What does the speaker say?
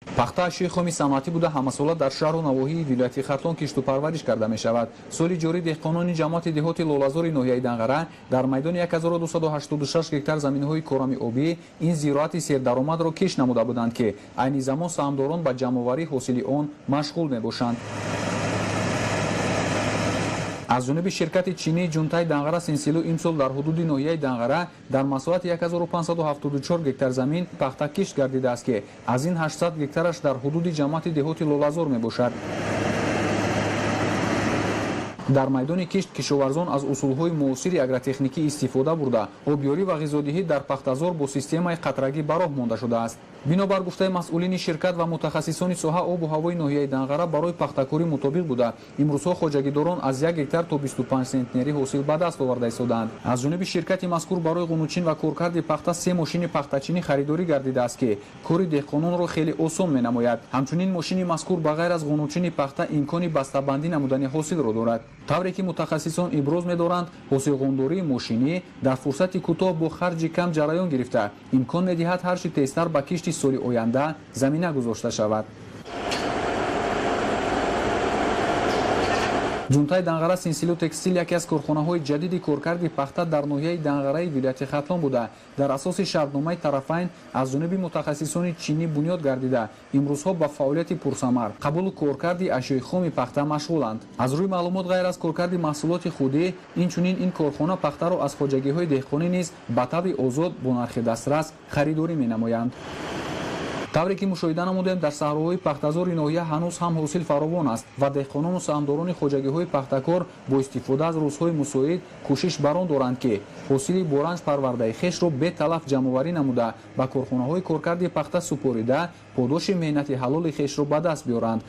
пахта ашёи хоми санъатӣ буда ҳамасола дар шаҳру навоҳии вилояти Хатлон киштупарвариш карда мешавад. соли ҷорӣ деҳқонони ҷамоати деҳоти лолазори ноҳияи Данғара дар майдони 1286 гектар заминҳои корами обӣ ин зироати сердаромадро киш намуда буданд ки айни замон саҳмдорон ба ҷамъоварии ҳосили он машғул мебошанд. аз ҷониби ширкати чинии ҷунтаи Данғара Синсилу имсол дар ҳудуди ноҳияи Данғара дар масоҳати 1574 гектар замин пахта кишт гардидааст ки аз ин 800 гектараш дар ҳудуди ҷамоати деҳоти лолазор мебошад. дар майдони кишт кишоварзон аз усулҳои муосири агротехникӣ истифода бурда обёрӣ ва ғизодиҳӣ дар пахтазор бо системаи қатрагӣ ба роҳ монда шудааст. бинобар гуфтаи масъулини ширкат ва мутахассисони соҳа обу ҳавои ноҳияи Данғара барои пахтакорӣ мутобиқ буда имрӯзҳо хоҷагидорон аз 1 гектар то 25 центнери ҳосил ба даст оварда истодаанд. аз ҷониби ширкати мазкур барои ғунучин ва коркарди пахта 3 мошини пахтачинӣ харидорӣ гардидааст ки кори деҳқононро хеле осон менамояд. ҳамчунин мошини мазкур ба ғайр аз ғунучини пахта имкони бастабандӣ намудани ҳосилро дорад. тавре ки мутахассисон иброз медоранд ҳосилғондории мошинӣ дар фурсати кӯтоҳ бо харҷи кам ҷараён гирифта имкон медиҳад ҳар чӣ тезтар ба кишти соли оянда замина гузошта шавад. ҷунтаи Данғара Синсилу текстил яке аз корхонаҳои ҷадиди коркарди пахта дар ноҳияи Данғараи вилояти Хатлон буда дар асоси шартномаи тарафайн аз ҷониби мутахассисони чинӣ бунёд гардида имрӯзҳо ба фаъолияти пурсамар қабулу коркарди ашёи хоми пахта машғуланд. аз рӯи маълумот ғайр аз коркарди маҳсулоти худӣ инчунин ин корхона пахтаро аз хоҷагиҳои деҳқонӣ низ ба таври озод бо нархи дастрас харидорӣ менамоянд. тавре ки мушоҳида намудем дар саҳроҳои пахтазори ноҳия ҳанӯз ҳам ҳосил фаровон аст ва деҳқонону саҳмдорони хоҷагиҳои пахтакор бо истифода аз рӯзҳои мусоид кӯшиш бар он доранд ки ҳосили боранҷ парвардаи хешро беталаф ҷамъоварӣ намуда ба корхонаҳои коркарди пахта супорида подоши меҳнати ҳалоли хешро ба даст биёранд.